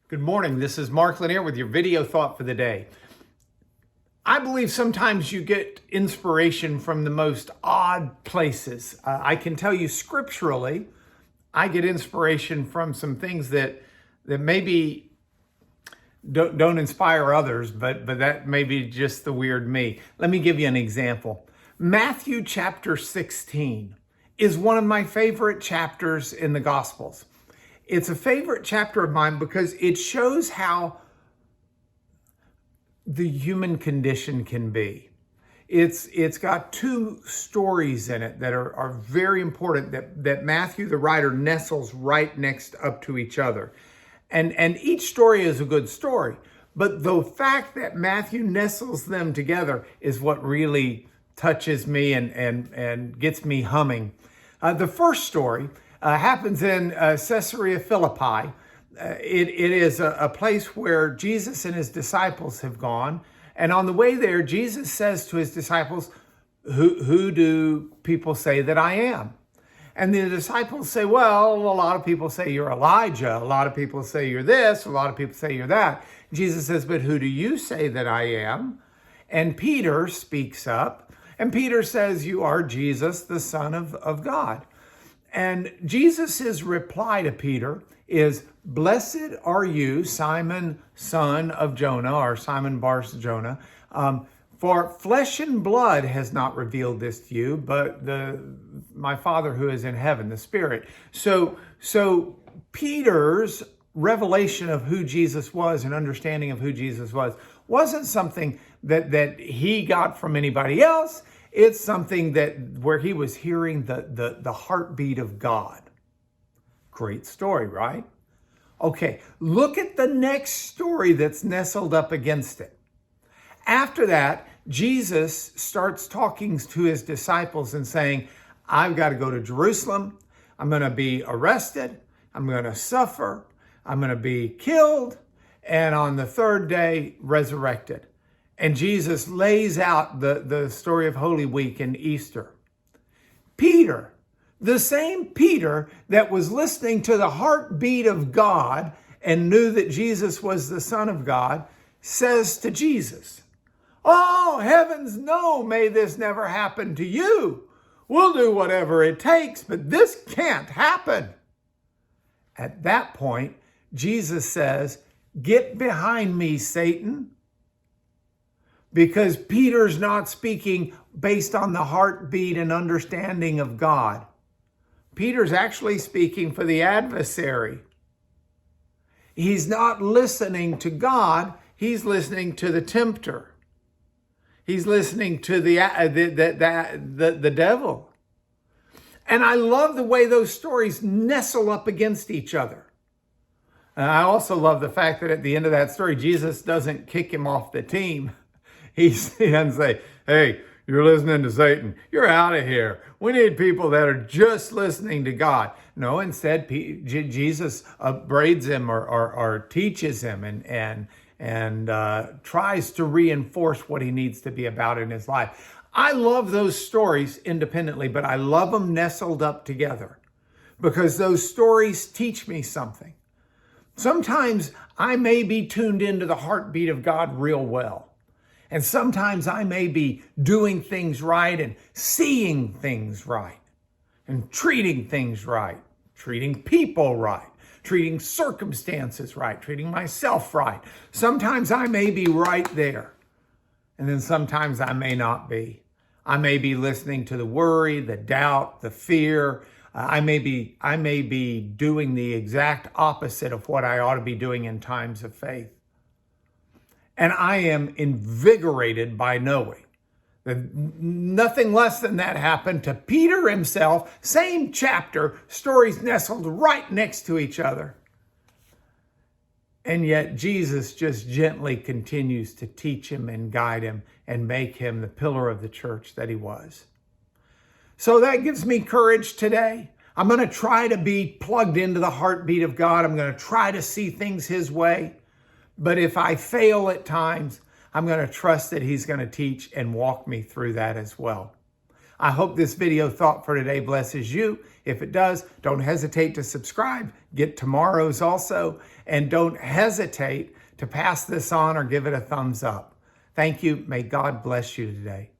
Good morning. This is Mark Lanier with your video thought for the day. I believe sometimes you get inspiration from the most odd places. I can tell you scripturally, I get inspiration from some things that maybe don't inspire others, but that may be just the weird me. Let me give you an example. Matthew chapter 16 is one of my favorite chapters in the Gospels. It's a favorite chapter of mine because it shows how the human condition can be. It's got two stories in it that are very important that Matthew, the writer, nestles right next up to each other. And each story is a good story. But the fact that Matthew nestles them together is what really touches me and gets me humming. The first story happens in Caesarea Philippi. It is a place where Jesus and his disciples have gone. And on the way there, Jesus says to his disciples, who do people say that I am? And the disciples say, well, a lot of people say you're Elijah. A lot of people say you're this. A lot of people say you're that. Jesus says, but who do you say that I am? And Peter speaks up. And Peter says, you are Jesus, the Son of God. And Jesus' reply to Peter is, blessed are you, Simon, son of Jonah, or Simon Bar Jonah, for flesh and blood has not revealed this to you, but my Father who is in heaven, the Spirit. So Peter's revelation of who Jesus was and understanding of who Jesus was wasn't something that he got from anybody else. It's something where he was hearing the heartbeat of God. Great story, right? Okay, look at the next story that's nestled up against it. After that, Jesus starts talking to his disciples and saying, I've got to go to Jerusalem. I'm going to be arrested. I'm going to suffer. I'm going to be killed. And on the third day, resurrected. And Jesus lays out the story of Holy Week and Easter. Peter, the same Peter that was listening to the heartbeat of God and knew that Jesus was the Son of God, says to Jesus, oh, heavens no, may this never happen to you. We'll do whatever it takes, but this can't happen. At that point, Jesus says, get behind me, Satan. Because Peter's not speaking based on the heartbeat and understanding of God. Peter's actually speaking for the adversary. He's not listening to God. He's listening to the tempter. He's listening to the devil. And I love the way those stories nestle up against each other. And I also love the fact that at the end of that story, Jesus doesn't kick him off the team. He doesn't say, hey, you're listening to Satan. You're out of here. We need people that are just listening to God. No, instead, Jesus upbraids him or teaches him and tries to reinforce what he needs to be about in his life. I love those stories independently, but I love them nestled up together because those stories teach me something. Sometimes I may be tuned into the heartbeat of God real well. And sometimes I may be doing things right and seeing things right and treating things right, treating people right, treating circumstances right, treating myself right. Sometimes I may be right there. And then sometimes I may not be. I may be listening to the worry, the doubt, the fear. I may be doing the exact opposite of what I ought to be doing in times of faith. And I am invigorated by knowing that nothing less than that happened to Peter himself. Same chapter, stories nestled right next to each other. And yet Jesus just gently continues to teach him and guide him and make him the pillar of the church that he was. So that gives me courage today. I'm going to try to be plugged into the heartbeat of God. I'm going to try to see things his way. But if I fail at times, I'm going to trust that he's going to teach and walk me through that as well. I hope this video thought for today blesses you. If it does, don't hesitate to subscribe. Get tomorrow's also. And don't hesitate to pass this on or give it a thumbs up. Thank you. May God bless you today.